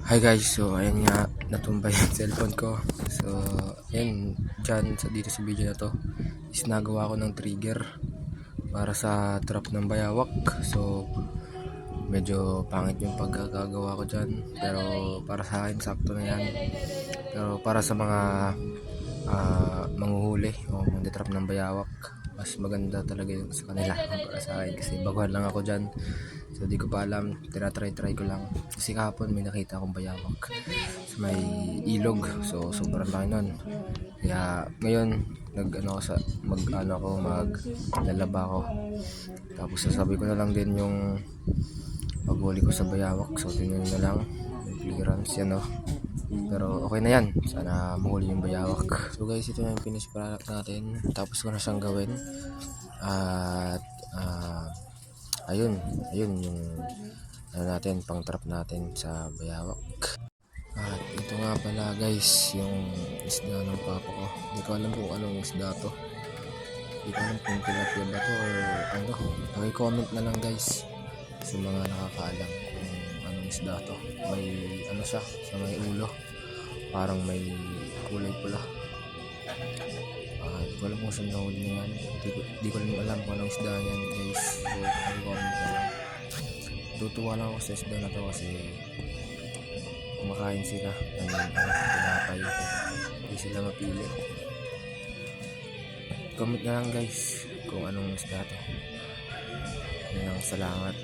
Hi guys, so ayan nga, natumba yung cellphone ko. So, ayan, dyan, dito sa video na to is nagawa ko ng trigger para sa trap ng bayawak. So, medyo pangit yung pagkakagawa ko dyan, pero para sa akin, sakto na yan. Pero para sa mga manghuhuli o magdetrap ng bayawak, mas maganda talaga yung sa kanila para sa akin, kasi baguhan lang ako dyan. So di ko pa alam, try ko lang. Kasi kahapon may nakita akong bayawak sa may ilog, so sobrang laki nun. Kaya ngayon maglalaba ako. Tapos sasabi ko na lang din yung paghuli ko sa bayawak. So tingnan nyo na lang yung clearance yan, no? Pero okay na yan, sana mahuli yung bayawak. So guys, ito na yung finished product natin. Tapos ko na siyang gawin. At ayun yung natin, pang trap natin sa bayawak. At ito nga pala guys, yung isda ng papa ko. Hindi ko alam kung anong isda to. Hindi ko alam kung tilapia ba to or ano. Paki-comment na lang guys sa mga nakakaalam kung anong isda to. May ano siya sa may ulo, parang may kulay pula. Hindi ko alam kung saan nahuli na yan. Di ko rin alam kung anong isda yan guys. So paki-comment na lang. Tutuwa lang ako sa isda na to kasi kumakain sila ng tinapay, hindi sila mapili. Comment na lang guys kung anong isda to. Salamat.